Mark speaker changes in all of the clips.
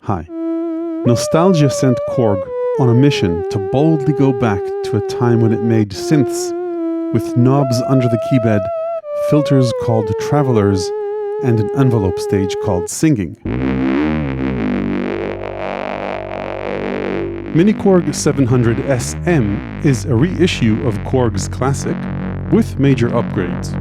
Speaker 1: Hi. Nostalgia sent Korg on a mission to boldly go back to a time when it made synths with knobs under the keybed, filters called travelers, and an envelope stage called singing. miniKORG 700 SM is a reissue of Korg's classic with major upgrades.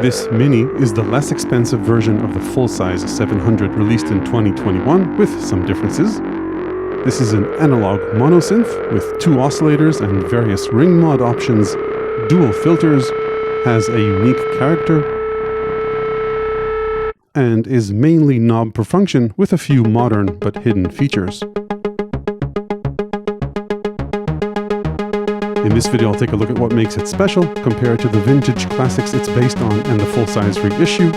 Speaker 1: This Mini is the less expensive version of the full-size 700 released in 2021 with some differences. This is an analog monosynth with 2 oscillators and various ring mod options, dual filters, has a unique character, and is mainly knob per function with a few modern but hidden features. In this video, I'll take a look at what makes it special, compare it to the vintage classics it's based on and the full-size reissue,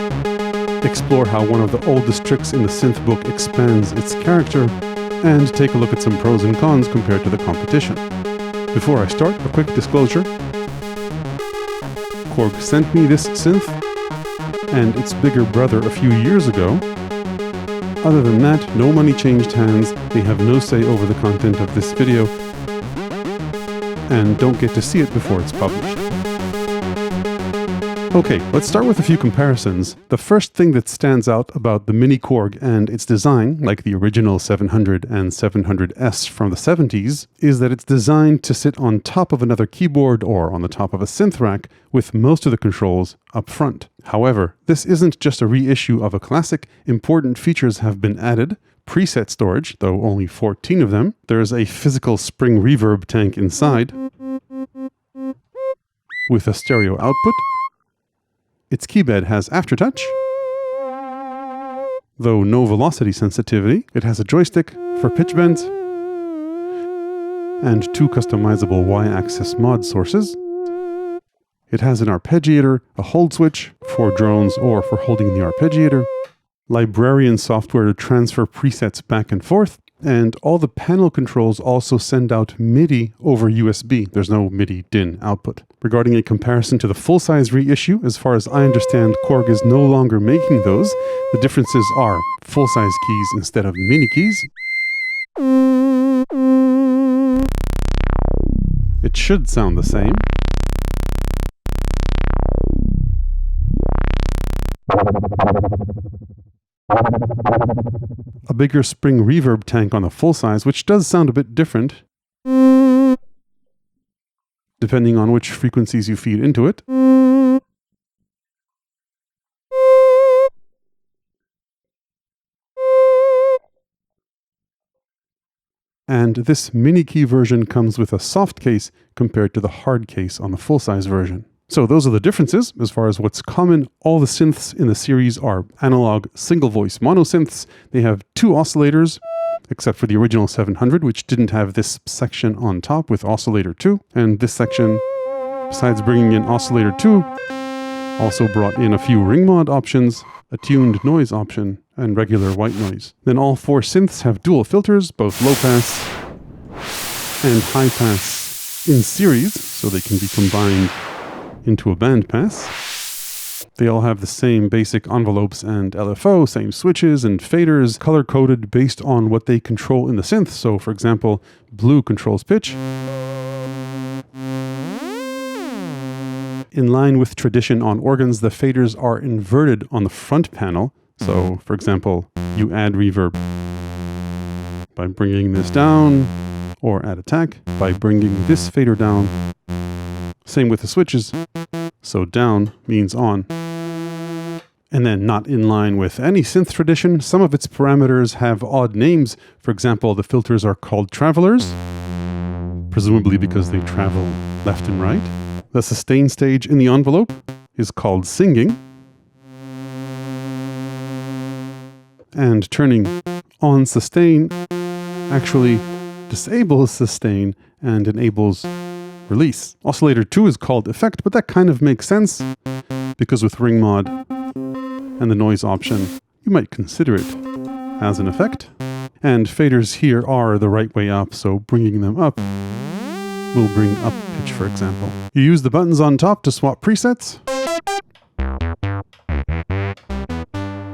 Speaker 1: explore how one of the oldest tricks in the synth book expands its character, and take a look at some pros and cons compared to the competition. Before I start, a quick disclosure. Korg sent me this synth and its bigger brother a few years ago. Other than that, no money changed hands, they have no say over the content of this video, and don't get to see it before it's published. Okay, let's start with a few comparisons. The first thing that stands out about the miniKORG and its design, like the original 700 and 700S from the 70s, is that it's designed to sit on top of another keyboard or on the top of a synth rack with most of the controls up front. However, this isn't just a reissue of a classic. Important features have been added. Preset storage, though only 14 of them. There's a physical spring reverb tank inside with a stereo output. Its keybed has aftertouch, though no velocity sensitivity. It has a joystick for pitch bends and 2 customizable Y-axis mod sources. It has an arpeggiator, a hold switch for drones or for holding the arpeggiator, librarian software to transfer presets back and forth, and all the panel controls also send out MIDI over USB. There's no MIDI DIN output. Regarding a comparison to the full-size reissue, as far as I understand, Korg is no longer making those. The differences are full-size keys instead of mini keys. It should sound the same. A bigger spring reverb tank on the full size, which does sound a bit different, depending on which frequencies you feed into it. And this mini key version comes with a soft case compared to the hard case on the full size version. So those are the differences. As far as what's common, all the synths in the series are analog single voice monosynths. They have 2 oscillators, except for the original 700, which didn't have this section on top with oscillator 2. And this section, besides bringing in oscillator 2, also brought in a few ring mod options, a tuned noise option, and regular white noise. Then all 4 synths have dual filters, both low pass and high pass in series, so they can be combined into a band pass. They all have the same basic envelopes and LFO, same switches and faders, color-coded based on what they control in the synth. So, for example, blue controls pitch. In line with tradition on organs, the faders are inverted on the front panel. So, for example, you add reverb by bringing this down, or add attack by bringing this fader down. Same with the switches. So down means on. And then not in line with any synth tradition, some of its parameters have odd names. For example, the filters are called travelers, presumably because they travel left and right. The sustain stage in the envelope is called singing. And turning on sustain actually disables sustain and enables release. Oscillator 2 is called effect, but that kind of makes sense because with ring mod and the noise option, you might consider it as an effect. And faders here are the right way up, so bringing them up will bring up pitch, for example. You use the buttons on top to swap presets.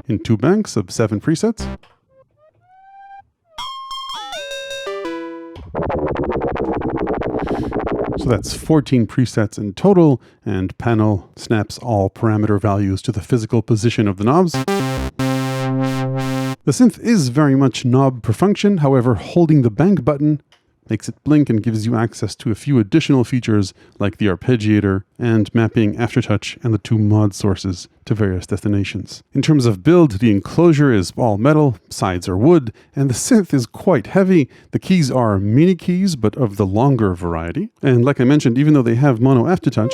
Speaker 1: in 2 banks of 7 presets. So that's 14 presets in total, and panel snaps all parameter values to the physical position of the knobs. The synth is very much knob per function, however, holding the bank button makes it blink and gives you access to a few additional features like the arpeggiator and mapping aftertouch and the 2 mod sources to various destinations. In terms of build, the enclosure is all metal, sides are wood, and the synth is quite heavy. The keys are mini keys, but of the longer variety. And like I mentioned, even though they have mono aftertouch,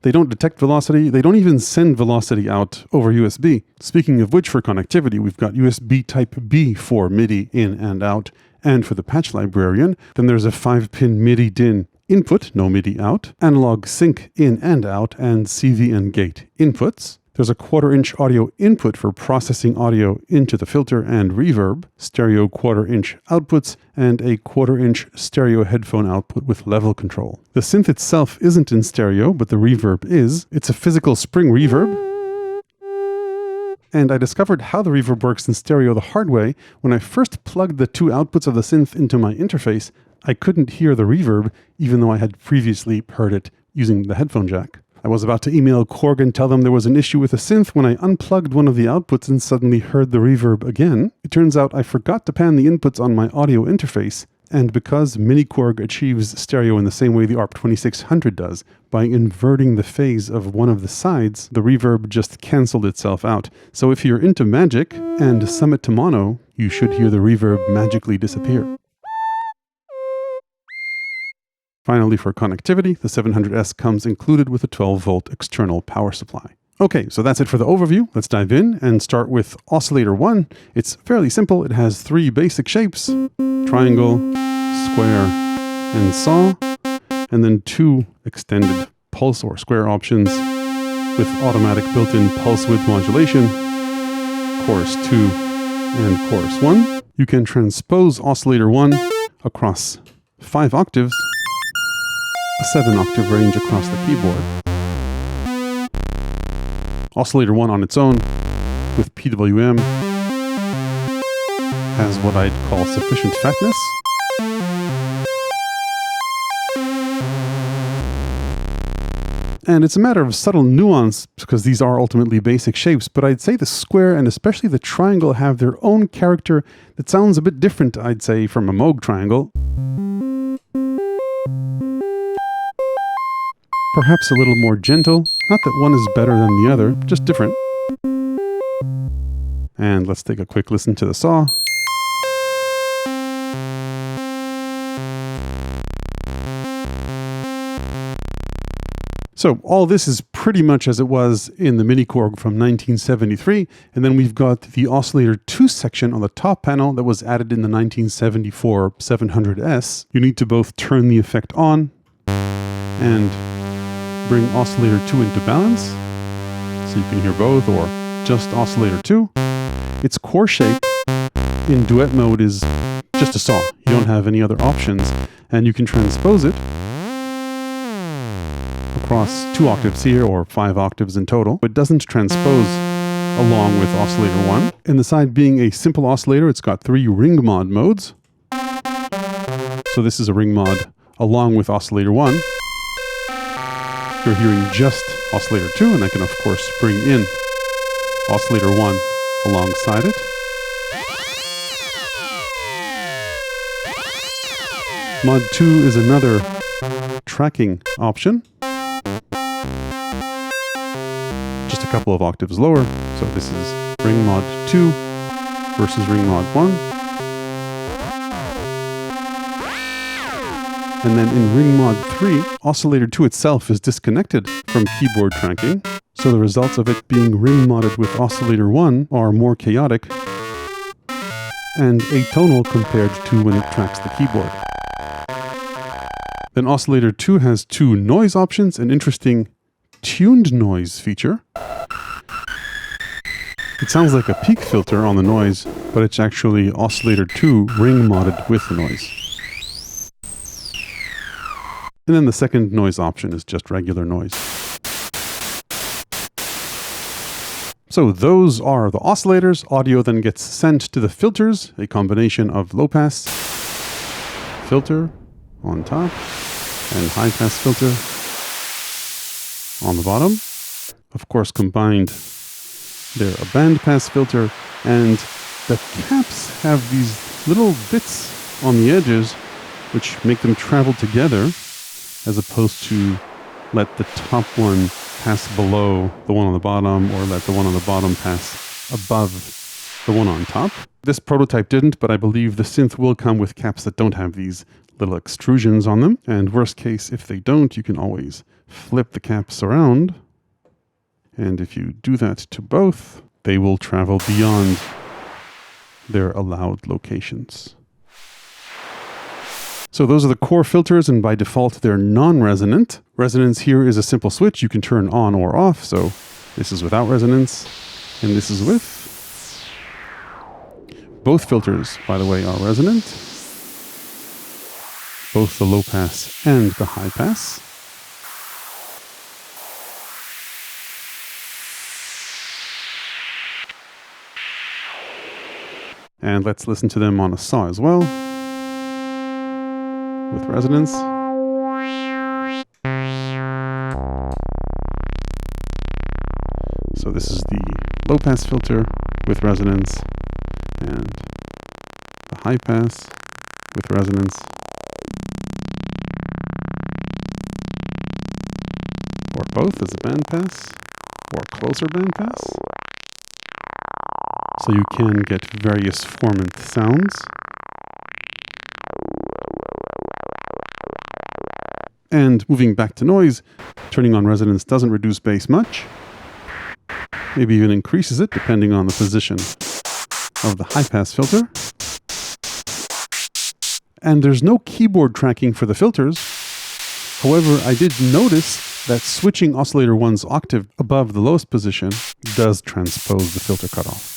Speaker 1: they don't detect velocity. They don't even send velocity out over USB. Speaking of which, for connectivity, we've got USB Type B for MIDI in and out. And for the patch librarian, then there's a 5-pin MIDI DIN input, no MIDI out, analog sync in and out, and CV and gate inputs. There's a 1/4-inch audio input for processing audio into the filter and reverb, stereo 1/4-inch outputs, and a 1/4-inch stereo headphone output with level control. The synth itself isn't in stereo, but the reverb is. It's a physical spring reverb. And I discovered how the reverb works in stereo the hard way. When I first plugged the 2 outputs of the synth into my interface, I couldn't hear the reverb, even though I had previously heard it using the headphone jack. I was about to email Korg and tell them there was an issue with the synth when I unplugged one of the outputs and suddenly heard the reverb again. It turns out I forgot to pan the inputs on my audio interface, and because miniKORG achieves stereo in the same way the ARP 2600 does, by inverting the phase of one of the sides, the reverb just cancelled itself out. So if you're into Magic and sum it to mono, you should hear the reverb magically disappear. Finally, for connectivity, the 700S comes included with a 12-volt external power supply. Okay, so that's it for the overview. Let's dive in and start with oscillator 1. It's fairly simple. It has 3 basic shapes: triangle, square, and saw, and then 2 extended pulse or square options with automatic built-in pulse width modulation, chorus 2 and chorus 1. You can transpose oscillator 1 across 5 octaves, a 7-octave range across the keyboard. Oscillator 1 on its own, with PWM, has what I'd call sufficient fatness. And it's a matter of subtle nuance, because these are ultimately basic shapes, but I'd say the square and especially the triangle have their own character that sounds a bit different, I'd say, from a Moog triangle. Perhaps a little more gentle. Not that one is better than the other, just different. And let's take a quick listen to the saw. So all this is pretty much as it was in the miniKORG from 1973, and then we've got the oscillator 2 section on the top panel that was added in the 1974 700S. You need to both turn the effect on and bring oscillator 2 into balance, so you can hear both, or just oscillator 2. Its core shape in duet mode is just a saw. You don't have any other options, and you can transpose it across 2 octaves here, or 5 octaves in total. It doesn't transpose along with oscillator 1. And the side being a simple oscillator, it's got 3 ring mod modes. So this is a ring mod along with oscillator 1. You're hearing just oscillator 2, and I can of course bring in oscillator 1 alongside it. Mod 2 is another tracking option. Just a couple of octaves lower. So this is ring mod 2 versus ring mod 1. And then in ring mod 3, oscillator 2 itself is disconnected from keyboard tracking. So the results of it being ring modded with oscillator 1 are more chaotic and atonal compared to when it tracks the keyboard. Then oscillator 2 has 2 noise options, an interesting tuned noise feature. It sounds like a peak filter on the noise, but it's actually oscillator 2 ring modded with the noise. And then the second noise option is just regular noise. So those are the oscillators. Audio then gets sent to the filters, a combination of low pass filter on top and high pass filter on the bottom. Of course, combined, they're a band pass filter, and the caps have these little bits on the edges which make them travel together, as opposed to let the top one pass below the one on the bottom, or let the one on the bottom pass above the one on top. This prototype didn't, but I believe the synth will come with caps that don't have these little extrusions on them. And worst case, if they don't, you can always flip the caps around. And if you do that to both, they will travel beyond their allowed locations. So those are the core filters, and by default, they're non-resonant. Resonance here is a simple switch you can turn on or off. So this is without resonance, and this is with. Both filters, by the way, are resonant. Both the low pass and the high pass. And let's listen to them on a saw as well, with resonance. So this is the low pass filter with resonance, and the high pass with resonance. Or both as a band pass, or closer band pass. So you can get various formant sounds. And moving back to noise, turning on resonance doesn't reduce bass much. Maybe even increases it depending on the position of the high pass filter. And there's no keyboard tracking for the filters. However, I did notice that switching oscillator 1's octave above the lowest position does transpose the filter cutoff.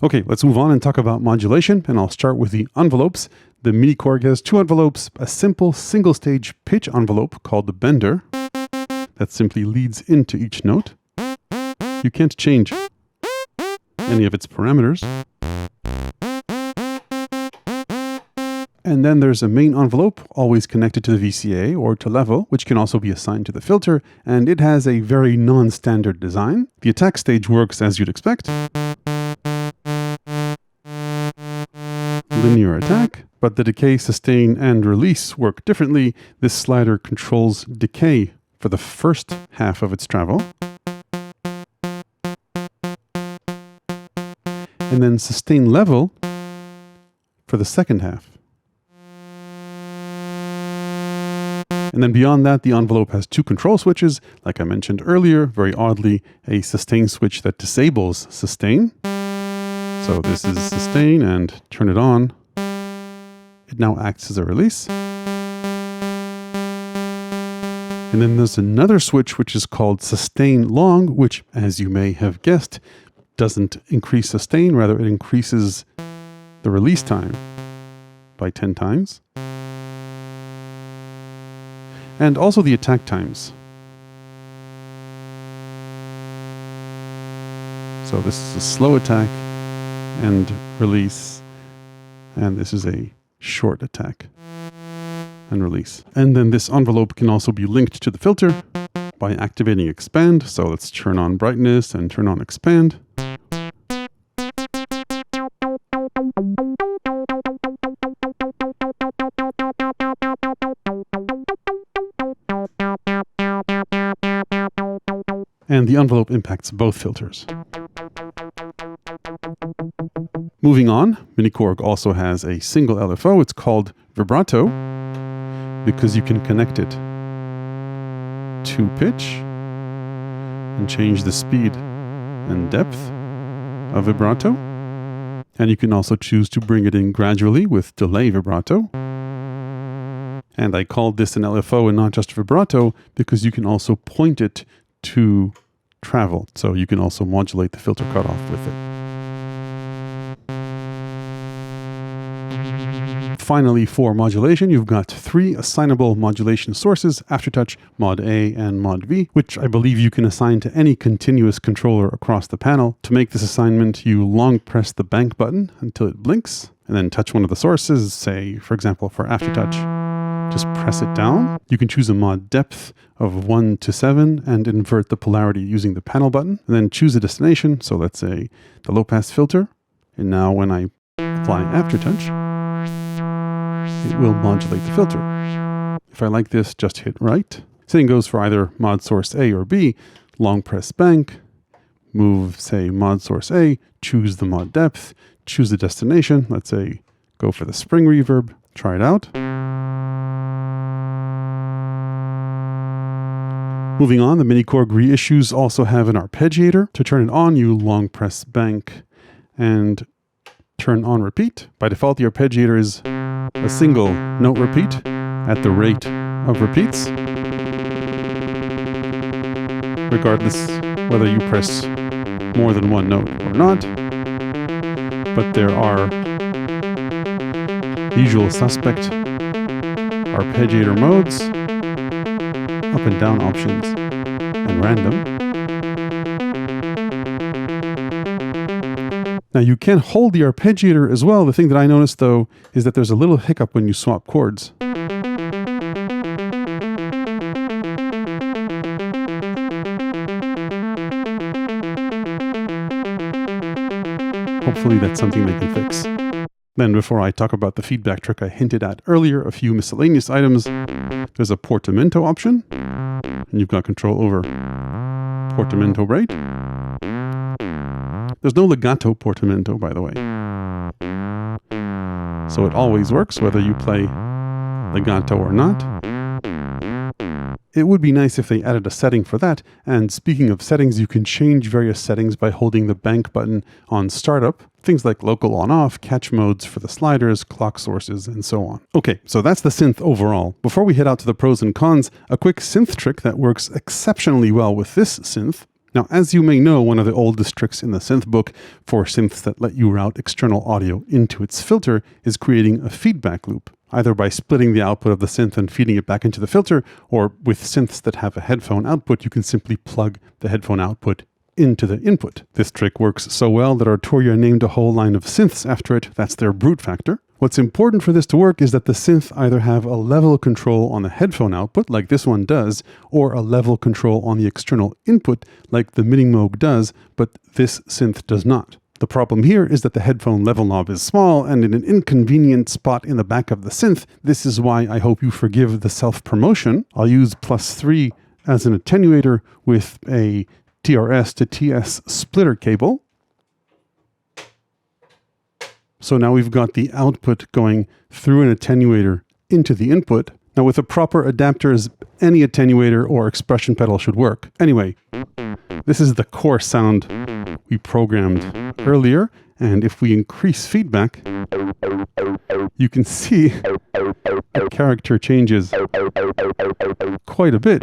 Speaker 1: Okay, let's move on and talk about modulation, and I'll start with the envelopes. The miniKORG has two envelopes, a simple single-stage pitch envelope called the bender that simply leads into each note. You can't change any of its parameters. And then there's a main envelope, always connected to the VCA or to level, which can also be assigned to the filter, and it has a very non-standard design. The attack stage works as you'd expect. Linear attack, but the decay, sustain, and release work differently. This slider controls decay for the first half of its travel, and then sustain level for the second half. And then beyond that, the envelope has two control switches, like I mentioned earlier, very oddly, a sustain switch that disables sustain. So this is sustain, and turn it on. It now acts as a release. And then there's another switch which is called sustain long, which, as you may have guessed, doesn't increase sustain, rather it increases the release time by 10 times. And also the attack times. So this is a slow attack and release, and this is a short attack and release. And then this envelope can also be linked to the filter by activating expand. So let's turn on brightness and turn on expand. And the envelope impacts both filters. Moving on, miniKORG also has a single LFO. It's called Vibrato because you can connect it to pitch and change the speed and depth of vibrato. And you can also choose to bring it in gradually with delay vibrato. And I called this an LFO and not just vibrato because you can also point it to travel. So you can also modulate the filter cutoff with it. finally, for modulation, you've got 3 assignable modulation sources: Aftertouch, Mod A, and Mod V, which I believe you can assign to any continuous controller across the panel. To make this assignment, you long press the bank button until it blinks, and then touch one of the sources, say, for example, for Aftertouch. Just press it down. You can choose a mod depth of 1 to 7 and invert the polarity using the panel button, and then choose a destination. So let's say the low pass filter. And now when I apply Aftertouch, it will modulate the filter. If I like this, just hit right. Same goes for either mod source A or B. Long press bank, move, say, mod source A, choose the mod depth, choose the destination. Let's say go for the spring reverb, try it out. Moving on, the miniKORG reissues also have an arpeggiator. To turn it on, you long press bank and turn on repeat. By default, the arpeggiator is a single note repeat at the rate of repeats, regardless whether you press more than one note or not. But there are usual suspect arpeggiator modes, up and down options, and random. Now you can hold the arpeggiator as well. The thing that I noticed though is that there's a little hiccup when you swap chords. Hopefully that's something they can fix. Then before I talk about the feedback trick I hinted at earlier, a few miscellaneous items. There's a Portamento option, and you've got control over Portamento rate. There's no legato Portamento, by the way. So it always works whether you play legato or not. It would be nice if they added a setting for that. And speaking of settings, you can change various settings by holding the bank button on startup. Things like local on-off, catch modes for the sliders, clock sources, and so on. Okay, so that's the synth overall. Before we head out to the pros and cons, a quick synth trick that works exceptionally well with this synth. Now, as you may know, one of the oldest tricks in the synth book for synths that let you route external audio into its filter is creating a feedback loop, either by splitting the output of the synth and feeding it back into the filter, or with synths that have a headphone output, you can simply plug the headphone output into the input. This trick works so well that Arturia named a whole line of synths after it. That's their brute factor. What's important for this to work is that the synth either have a level control on the headphone output, like this one does, or a level control on the external input, like the miniKORG does, but this synth does not. The problem here is that the headphone level knob is small and in an inconvenient spot in the back of the synth. This is why I hope you forgive the self-promotion. I'll use +3 as an attenuator with a TRS to TS splitter cable. So now we've got the output going through an attenuator into the input. Now with the proper adapters, any attenuator or expression pedal should work. Anyway, this is the core sound we programmed earlier, and if we increase feedback, you can see the character changes quite a bit.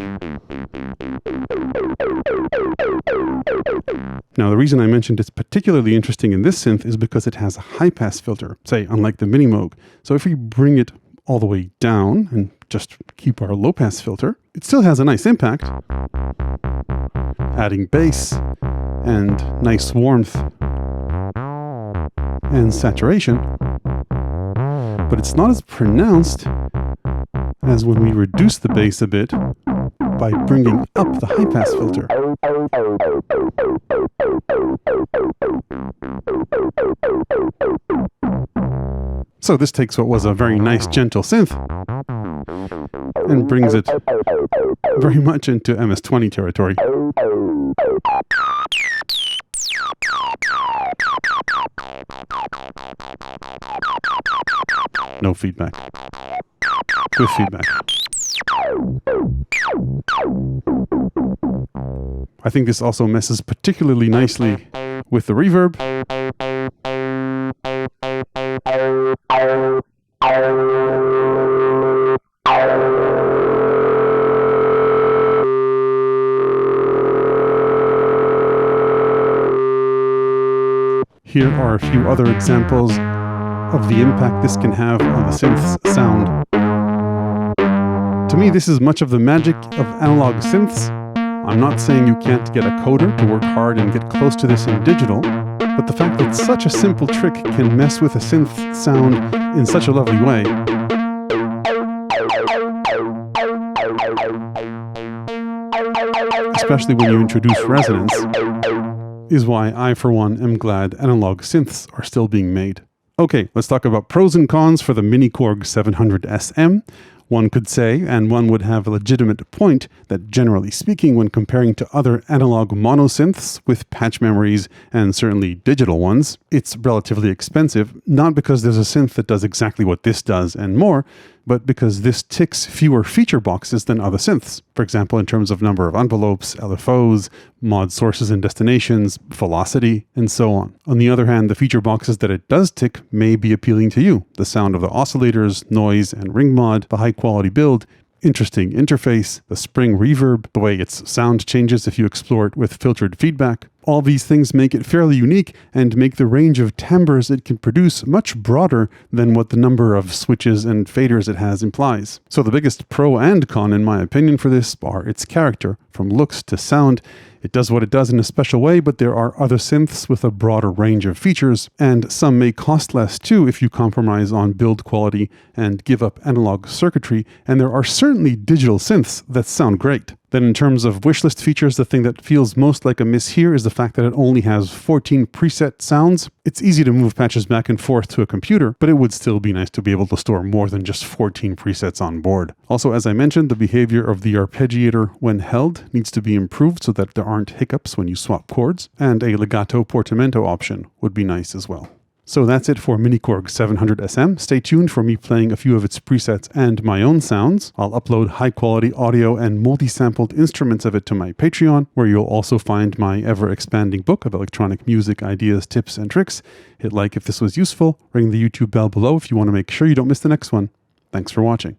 Speaker 1: Now, the reason I mentioned it's particularly interesting in this synth is because it has a high-pass filter, say, unlike the miniKORG. So if we bring it all the way down and just keep our low-pass filter, it still has a nice impact, adding bass and nice warmth and saturation, but it's not as pronounced as when we reduce the bass a bit by bringing up the high-pass filter. So this takes what was a very nice, gentle synth and brings it very much into MS-20 territory. No feedback. With feedback. I think this also messes particularly nicely with the reverb. Here are a few other examples of the impact this can have on the synth's sound. To me, this is much of the magic of analog synths. I'm not saying you can't get a coder to work hard and get close to this in digital, but the fact that such a simple trick can mess with a synth sound in such a lovely way especially when you introduce resonance, is why I, for one, am glad analog synths are still being made. Okay, let's talk about pros and cons for the miniKORG 700 SM. One could say, and one would have a legitimate point, that generally speaking, when comparing to other analog monosynths with patch memories and certainly digital ones, it's relatively expensive, not because there's a synth that does exactly what this does and more, but because this ticks fewer feature boxes than other synths. For example, in terms of number of envelopes, LFOs, mod sources and destinations, velocity, and so on. On the other hand, the feature boxes that it does tick may be appealing to you. The sound of the oscillators, noise and ring mod, the high quality build, interesting interface, the spring reverb, the way its sound changes if you explore it with filtered feedback. All these things make it fairly unique and make the range of timbres it can produce much broader than what the number of switches and faders it has implies. So the biggest pro and con, in my opinion, for this are its character. From looks to sound, it does what it does in a special way, but there are other synths with a broader range of features, and some may cost less too if you compromise on build quality and give up analog circuitry, and there are certainly digital synths that sound great. Then in terms of wishlist features, the thing that feels most like a miss here is the fact that it only has 14 preset sounds. It's easy to move patches back and forth to a computer, but it would still be nice to be able to store more than just 14 presets on board. Also, as I mentioned, the behavior of the arpeggiator when held needs to be improved so that there aren't hiccups when you swap chords, and a legato portamento option would be nice as well. So that's it for miniKORG 700 SM. Stay tuned for me playing a few of its presets and my own sounds. I'll upload high-quality audio and multi-sampled instruments of it to my Patreon, where you'll also find my ever-expanding book of electronic music ideas, tips, and tricks. Hit like if this was useful, ring the YouTube bell below if you want to make sure you don't miss the next one. Thanks for watching.